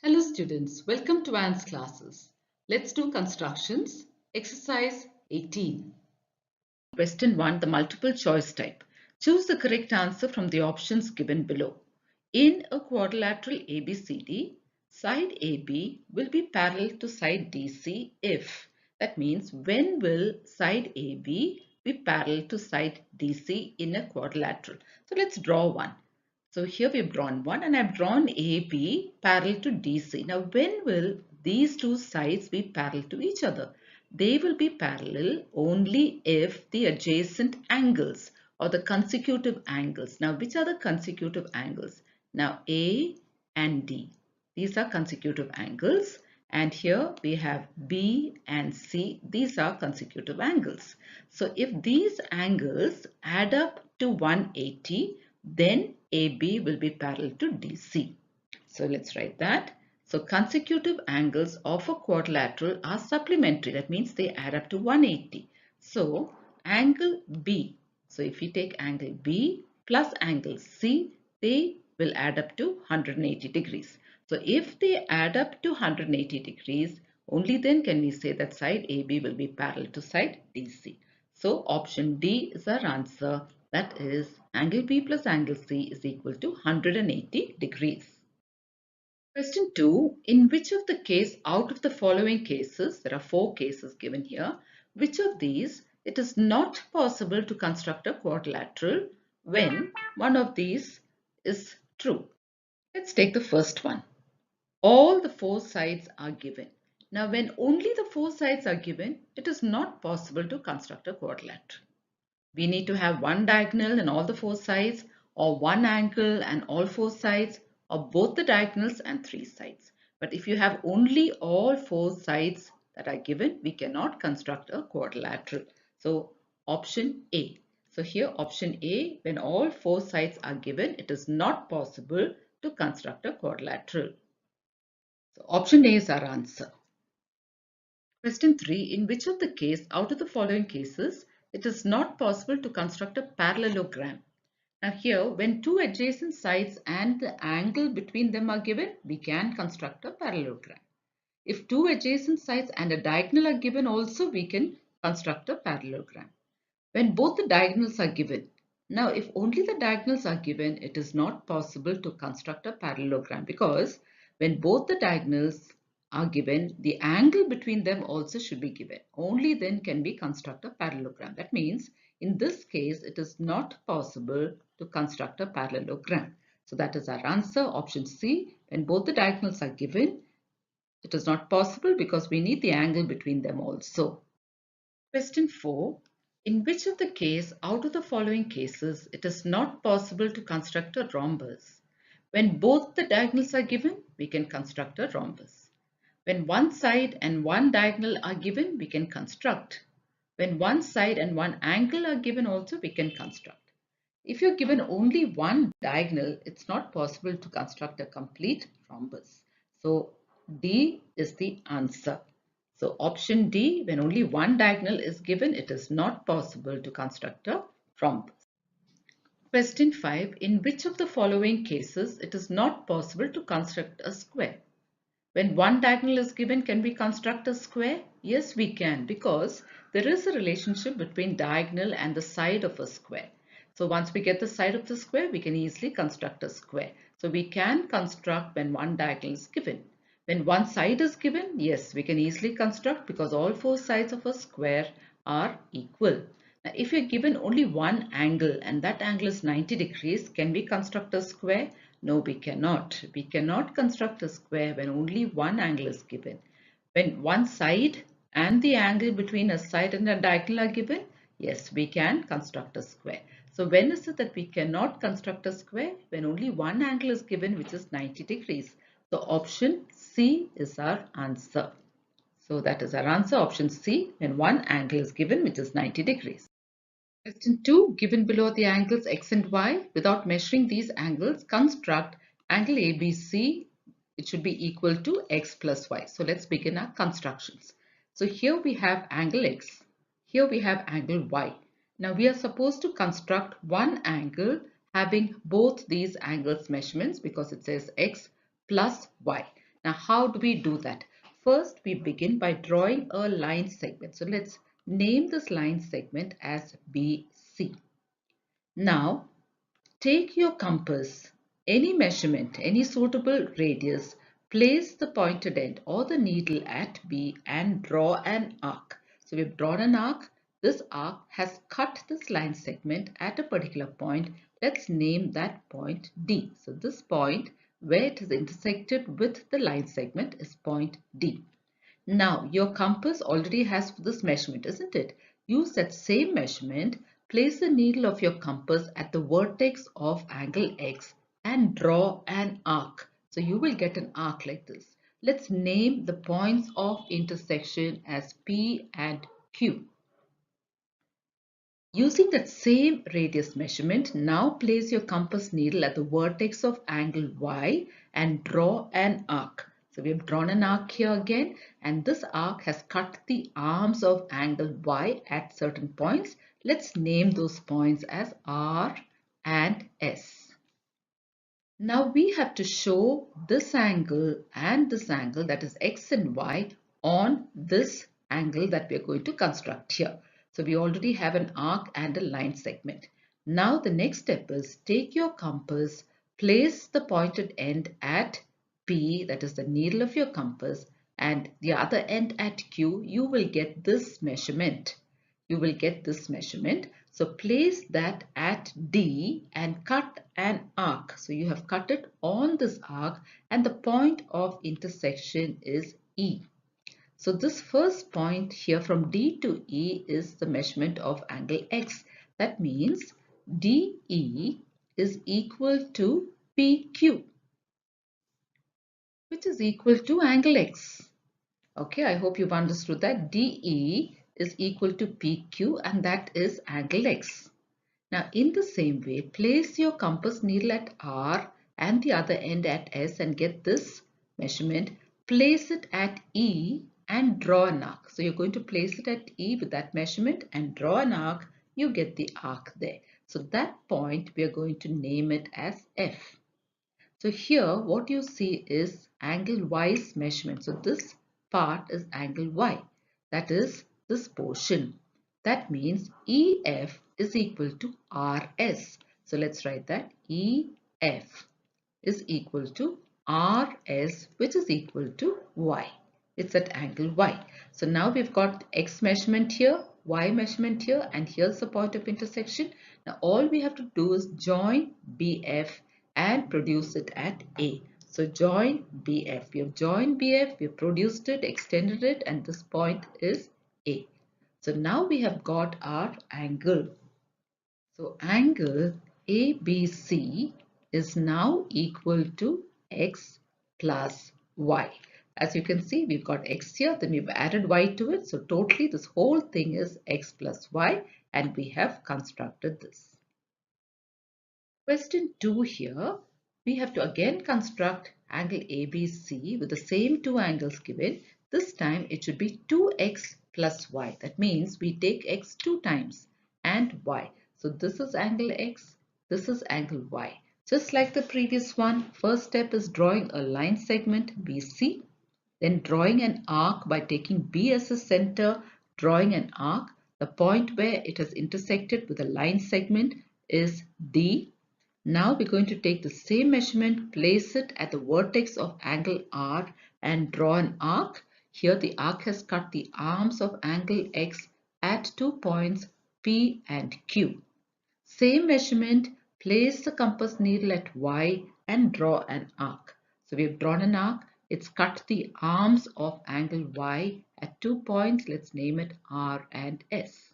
Hello students, welcome to Anne's classes. Let's do constructions. Exercise 18. Question 1, the multiple choice type. Choose the correct answer from the options given below. In a quadrilateral ABCD, side AB will be parallel to side DC if. That means when will side AB be parallel to side DC in a quadrilateral? So let's draw one. So here we've drawn one and I've drawn AB parallel to DC. Now when will these two sides be parallel to each other? They will be parallel only if the adjacent angles or the consecutive angles. Now which are the consecutive angles? Now A and D. These are consecutive angles. And here we have B and C. These are consecutive angles. So if these angles add up to 180, then AB will be parallel to DC. So let's write that. So consecutive angles of a quadrilateral are supplementary. That means they add up to 180. So angle B. So if we take angle B plus angle C, they will add up to 180 degrees. So if they add up to 180 degrees, only then can we say that side AB will be parallel to side DC. So option D is our answer. That is angle B plus angle C is equal to 180 degrees. Question 2. In which of the case out of the following cases, there are 4 cases given here, which of these it is not possible to construct a quadrilateral when one of these is true? Let's take the first one. All the 4 sides are given. Now when only the 4 sides are given, it is not possible to construct a quadrilateral. We need to have one diagonal and all the 4 sides, or one angle and all 4 sides, or both the diagonals and 3 sides. But if you have only all 4 sides that are given, we cannot construct a quadrilateral. So option A. So here option A, when all 4 sides are given, it is not possible to construct a quadrilateral. So option A is our answer. Question 3. In which of the case out of the following cases it is not possible to construct a parallelogram? Now here, when two adjacent sides and the angle between them are given, we can construct a parallelogram. If two adjacent sides and a diagonal are given also, we can construct a parallelogram. When both the diagonals are given, now if only the diagonals are given, it is not possible to construct a parallelogram because when both the diagonals are given, the angle between them also should be given. Only then can we construct a parallelogram. That means in this case, it is not possible to construct a parallelogram. So that is our answer, option C. When both the diagonals are given, it is not possible because we need the angle between them also. Question 4. In which of the case out of the following cases it is not possible to construct a rhombus? When both the diagonals are given, we can construct a rhombus. When one side and one diagonal are given, we can construct. When one side and one angle are given also, we can construct. If you're given only one diagonal, it's not possible to construct a complete rhombus. So D is the answer. So option D, when only one diagonal is given, it is not possible to construct a rhombus. Question 5. In which of the following cases it is not possible to construct a square? When one diagonal is given, can we construct a square? Yes, we can, because there is a relationship between diagonal and the side of a square. So once we get the side of the square, we can easily construct a square. So we can construct when one diagonal is given. When one side is given, yes, we can easily construct because all 4 sides of a square are equal. Now, if you're given only one angle and that angle is 90 degrees, can we construct a square? No, we cannot. We cannot construct a square when only one angle is given. When one side and the angle between a side and a diagonal are given, yes, we can construct a square. So when is it that we cannot construct a square? When only one angle is given, which is 90 degrees. So option C is our answer. So that is our answer, option C, when one angle is given, which is 90 degrees. Question 2. Given below the angles x and y, without measuring these angles, construct angle ABC. It should be equal to x plus y. So let's begin our constructions. So here we have angle x. Here we have angle y. Now we are supposed to construct one angle having both these angles measurements because it says x plus y. Now, how do we do that? First, we begin by drawing a line segment. So let's name this line segment as BC. Now, take your compass, any measurement, any suitable radius, place the pointed end or the needle at B and draw an arc. So we've drawn an arc. This arc has cut this line segment at a particular point. Let's name that point D. So this point where it is intersected with the line segment is point D. Now, your compass already has this measurement, isn't it? Use that same measurement, place the needle of your compass at the vertex of angle X and draw an arc. So you will get an arc like this. Let's name the points of intersection as P and Q. Using that same radius measurement, now place your compass needle at the vertex of angle Y and draw an arc. So we have drawn an arc here again, and this arc has cut the arms of angle Y at certain points. Let's name those points as R and S. Now we have to show this angle and this angle, that is X and Y, on this angle that we are going to construct here. So we already have an arc and a line segment. Now the next step is take your compass, place the pointed end at P, that is the needle of your compass, and the other end at Q. You will get this measurement. You will get this measurement. So place that at D and cut an arc. So you have cut it on this arc and the point of intersection is E. So this first point here from D to E is the measurement of angle X. That means DE is equal to PQ, which is equal to angle X. Okay, I hope you've understood that DE is equal to PQ and that is angle X. Now in the same way, place your compass needle at R and the other end at S and get this measurement. Place it at E and draw an arc. So you're going to place it at E with that measurement and draw an arc. You get the arc there. So that point we are going to name it as F. So here what you see is angle Y's measurement. So this part is angle Y. That is this portion. That means EF is equal to RS. So let's write that EF is equal to RS, which is equal to Y. It's at angle Y. So now we've got X measurement here, Y measurement here, and here's the point of intersection. Now all we have to do is join BF and produce it at A. So join BF. We have joined BF, we have produced it, extended it, and this point is A. So now we have got our angle. So angle ABC is now equal to X plus Y. As you can see, we've got X here, then we've added Y to it. So totally this whole thing is X plus Y, and we have constructed this. Question 2 here, we have to again construct angle ABC with the same two angles given. This time it should be 2x plus y. That means we take x 2 times and y. So this is angle x, this is angle y. Just like the previous one, first step is drawing a line segment BC, then drawing an arc by taking B as a center, drawing an arc. The point where it has intersected with a line segment is D. Now we're going to take the same measurement, place it at the vertex of angle R and draw an arc. Here the arc has cut the arms of angle X at 2 points P and Q. Same measurement, place the compass needle at Y and draw an arc. So we have drawn an arc. It's cut the arms of angle Y at 2 points. Let's name it R and S.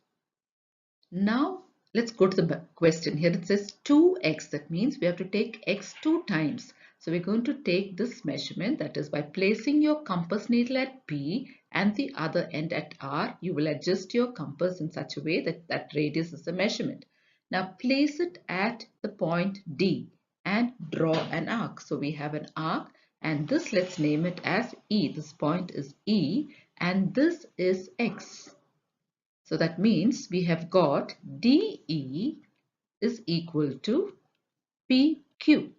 Now let's go to the question. Here it says 2x. That means we have to take x 2 times. So we're going to take this measurement, that is by placing your compass needle at P and the other end at R. You will adjust your compass in such a way that that radius is the measurement. Now place it at the point D and draw an arc. So we have an arc, and this, let's name it as E. This point is E and this is X. So that means we have got DE is equal to PQ.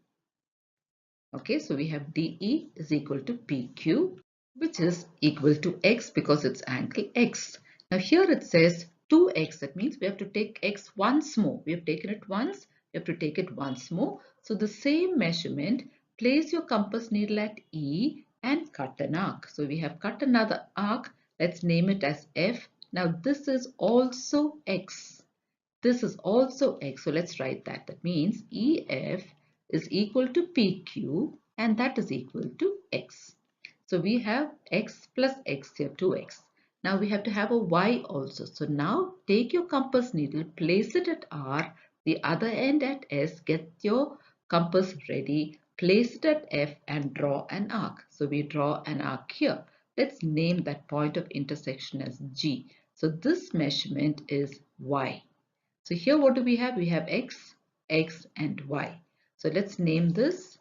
Okay, so we have DE is equal to PQ, which is equal to X because it's angle X. Now here it says 2X. That means we have to take X once more. We have taken it once. We have to take it once more. So the same measurement, place your compass needle at E and cut an arc. So we have cut another arc. Let's name it as F. Now this is also X. This is also X. So let's write that. That means EF is equal to PQ and that is equal to X. So we have X plus X here, 2X. Now we have to have a Y also. So now take your compass needle, place it at R, the other end at S, get your compass ready, place it at F and draw an arc. So we draw an arc here. Let's name that point of intersection as G. So this measurement is Y. So here what do we have? We have X, X and Y. So let's name this,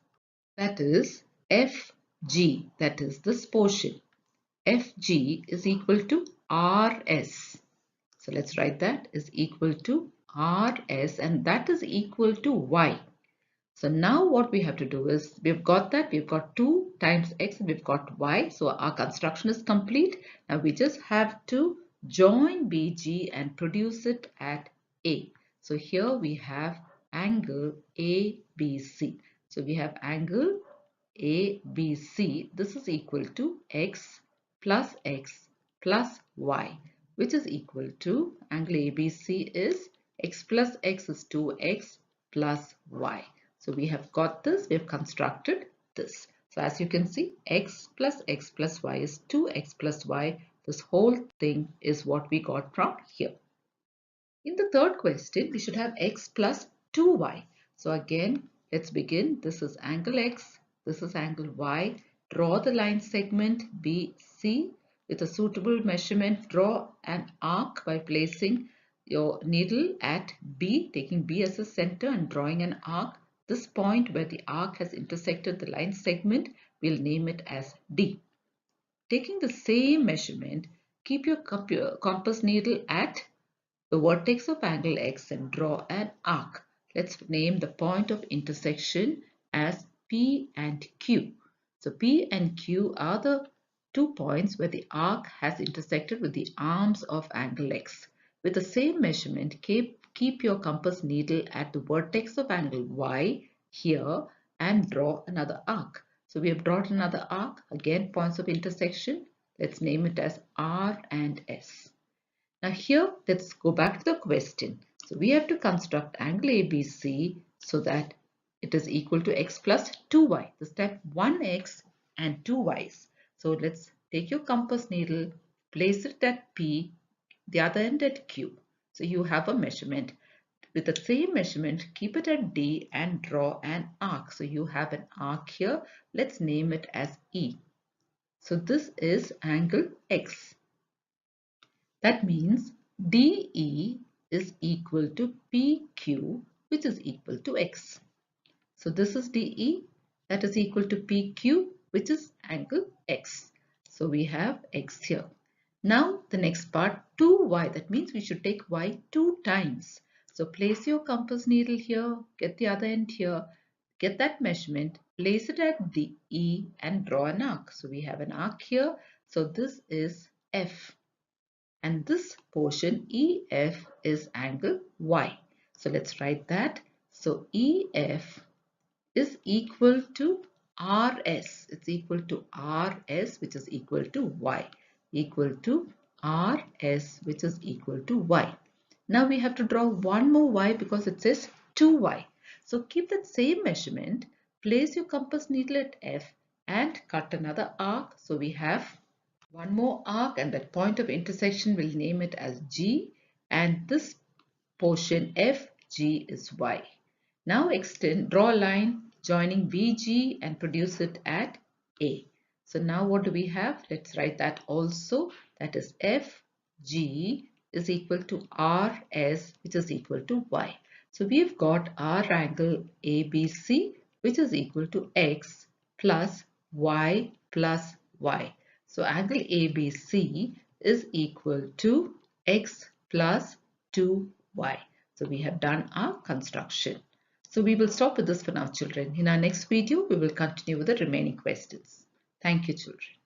that is FG, that is this portion. FG is equal to RS. So let's write that is equal to RS and that is equal to Y. So now what we have to do is, we've got that, we've got 2 times x and we've got y. So our construction is complete. Now we just have to join BG and produce it at A. So here we have angle ABC. So we have angle ABC. This is equal to x plus y, which is equal to, angle ABC is x plus x is 2x plus y. So we have got this, we have constructed this. So as you can see, x plus y is 2x plus y. This whole thing is what we got from here. In the third question, we should have x plus 2y. So again, let's begin. This is angle x, this is angle y. Draw the line segment BC with a suitable measurement. Draw an arc by placing your needle at B, taking B as a center and drawing an arc. This point where the arc has intersected the line segment, we'll name it as D. Taking the same measurement, keep your compass needle at the vertex of angle X and draw an arc. Let's name the point of intersection as P and Q. So P and Q are the 2 points where the arc has intersected with the arms of angle X. With the same measurement, keep your compass needle at the vertex of angle Y here and draw another arc. So we have drawn another arc, again points of intersection. Let's name it as R and S. Now here, let's go back to the question. So we have to construct angle ABC so that it is equal to x plus 2y. The step 1x and 2y's. So let's take your compass needle, place it at P, the other end at Q. So you have a measurement. With the same measurement, keep it at D and draw an arc. So you have an arc here. Let's name it as E. So this is angle X. That means DE is equal to PQ, which is equal to X. So this is DE, that is equal to PQ, which is angle X. So we have X here. Now the next part, 2y, that means we should take y 2 times. So place your compass needle here, get the other end here, get that measurement, place it at DE and draw an arc. So we have an arc here. So this is F. And this portion EF is angle Y. So let's write that. So EF is equal to RS. It's equal to RS, which is equal to Y. Equal to RS, which is equal to Y. Now we have to draw one more Y because it says 2Y. So keep that same measurement, place your compass needle at F and cut another arc. So we have one more arc and that point of intersection, we'll name it as G, and this portion FG is Y. Now draw a line joining BG and produce it at A. So now what do we have? Let's write that also. That is FG is equal to RS, which is equal to Y. So we've got our angle ABC, which is equal to X plus Y plus Y. So angle ABC is equal to X plus 2Y. So we have done our construction. So we will stop with this for now, children. In our next video, we will continue with the remaining questions. Thank you, children.